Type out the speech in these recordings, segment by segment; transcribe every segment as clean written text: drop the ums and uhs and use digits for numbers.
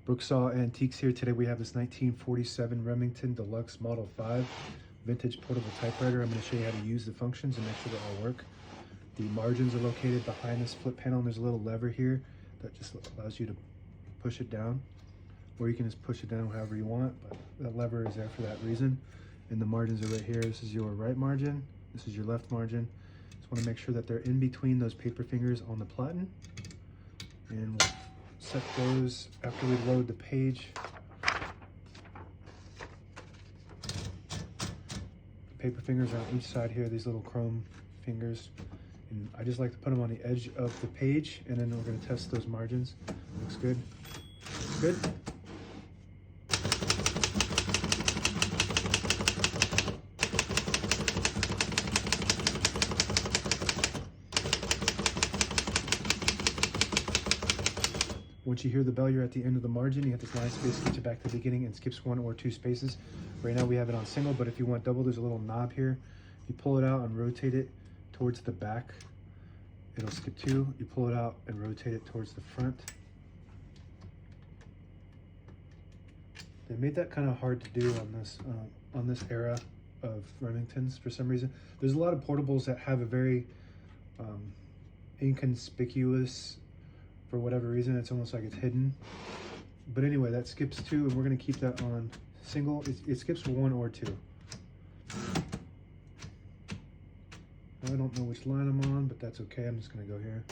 Brooksaw Antiques here. Today we have this 1947 Remington Deluxe Model 5 vintage portable typewriter. I'm going to show you how to use the functions and make sure they all work. The margins are located behind this flip panel, and there's a little lever here that just allows you to push it down, or you can just push it down however you want, but that lever is there for that reason. And the margins are right here. This is your right margin, this is your left margin. Just want to make sure that they're in between those paper fingers on the platen, and we'll set those after we load the page. The paper fingers are on each side here, these little chrome fingers. And I just like to put them on the edge of the page, and then we're going to test those margins. Looks good. Good. Once you hear the bell, you're at the end of the margin. You hit this line space, gets you back to the beginning, and skips 1 or 2 spaces. Right now we have it on single, but if you want double, there's a little knob here. If you pull it out and rotate it towards the back, it'll skip 2. You pull it out and rotate it towards the front. They made that kind of hard to do on this era of Remingtons for some reason. There's a lot of portables that have a very inconspicuous, for whatever reason, it's almost like it's hidden. But anyway, that skips 2, and we're going to keep that on single. It skips 1 or 2. I don't know which line I'm on, but that's okay. I'm just going to go here.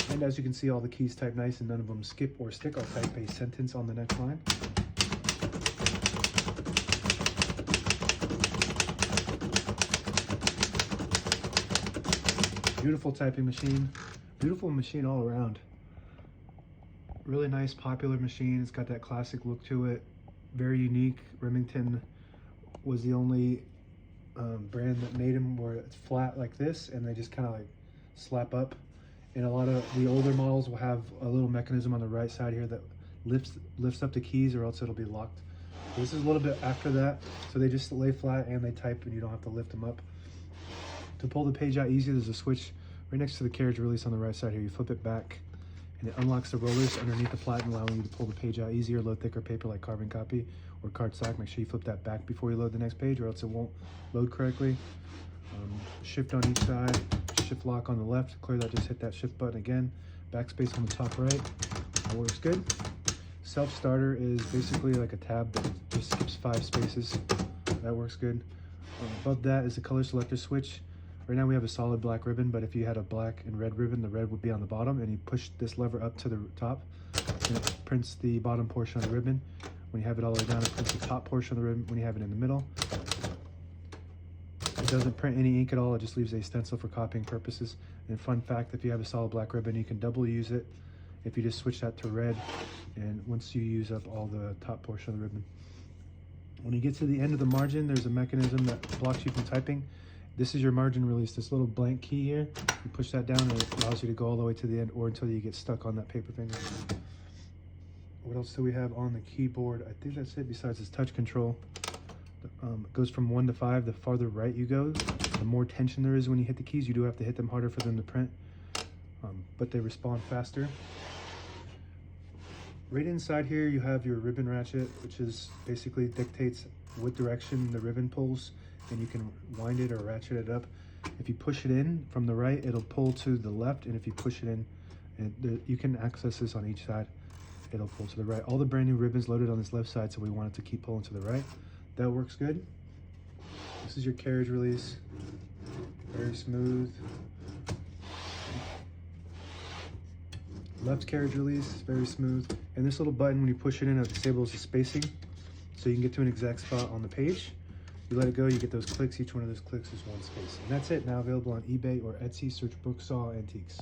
And as you can see, all the keys type nice and none of them skip or stick. I'll type a sentence on the next line. Beautiful typing machine. Beautiful machine all around. Really nice, popular machine. It's got that classic look to it. Very unique. Remington was the only brand that made them where it's flat like this, and they just kind of like slap up. And a lot of the older models will have a little mechanism on the right side here that lifts up the keys, or else it'll be locked. This is a little bit after that, so they just lay flat and they type, and you don't have to lift them up. To pull the page out easier, there's a switch right next to the carriage release on the right side here. You flip it back, and it unlocks the rollers underneath the platen, allowing you to pull the page out easier. Load thicker paper like carbon copy or cardstock. Make sure you flip that back before you load the next page, or else it won't load correctly. Shift on each side, shift lock on the left. Clear that, just hit that shift button again. Backspace on the top right. That works good. Self starter is basically like a tab that just skips 5 spaces. That works good. Above that is the color selector switch. Right now we have a solid black ribbon, but if you had a black and red ribbon, the red would be on the bottom, and you push this lever up to the top, and it prints the bottom portion of the ribbon. When you have it all the way down, it prints the top portion of the ribbon when you have it in the middle. It doesn't print any ink at all, it just leaves a stencil for copying purposes. And fun fact, if you have a solid black ribbon, you can double use it if you just switch that to red, and once you use up all the top portion of the ribbon. When you get to the end of the margin, there's a mechanism that blocks you from typing. This is your margin release, this little blank key here. You push that down, and it allows you to go all the way to the end, or until you get stuck on that paper finger. What else do we have on the keyboard? I think that's it besides this touch control. It goes from 1 to 5. The farther right you go, the more tension there is when you hit the keys. You do have to hit them harder for them to print, but they respond faster. Right inside here you have your ribbon ratchet, which is basically dictates what direction the ribbon pulls, and you can wind it or ratchet it up. If you push it in from the right, it'll pull to the left, and if you push it in, you can access this on each side, it'll pull to the right. All the brand new ribbons loaded on this left side, so we want it to keep pulling to the right. That works good. This is your carriage release, very smooth. Left carriage release, very smooth. And this little button, when you push it in, it disables the spacing, so you can get to an exact spot on the page. You let it go, you get those clicks. Each one of those clicks is 1 space. And that's it. Now available on eBay or Etsy. Search Brooksaw Antiques.